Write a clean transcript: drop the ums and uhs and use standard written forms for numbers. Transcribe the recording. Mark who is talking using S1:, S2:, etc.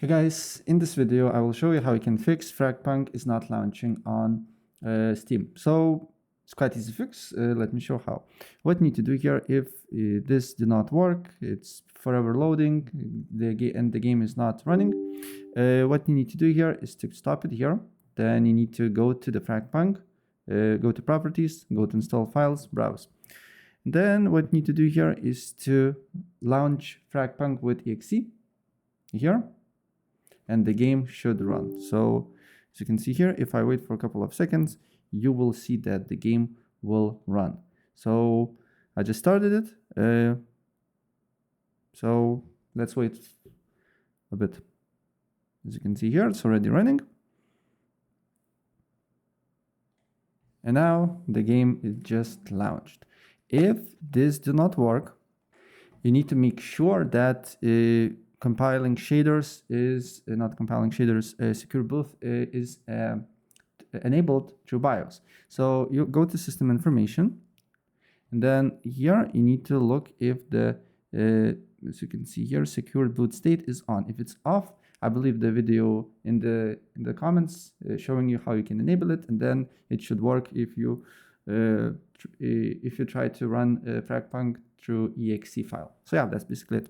S1: Hey guys, in this video I will show you how you can fix FragPunk is not launching on Steam. So it's quite easy to fix. Let me show how. What you need to do here, if this did not work, it's forever loading, and the game is not running. What you need to do here is to stop it here. Then you need to go to the FragPunk, go to properties, go to install files, browse. Then what you need to do here is to launch FragPunk with exe here. And the game should run. So as you can see here, if I wait for a couple of seconds, you will see that the game will run. So I just started it. So let's wait a bit. As you can see here, it's already running. And now the game is just launched. If this did not work, you need to make sure that compiling shaders is not compiling shaders. Secure boot is enabled through BIOS. So you go to system information, and then here you need to look if the as you can see here, secure boot state is on. If it's off, I believe the video in the comments showing you how you can enable it, and then it should work if you try to run FragPunk through exe file. So yeah, that's basically it.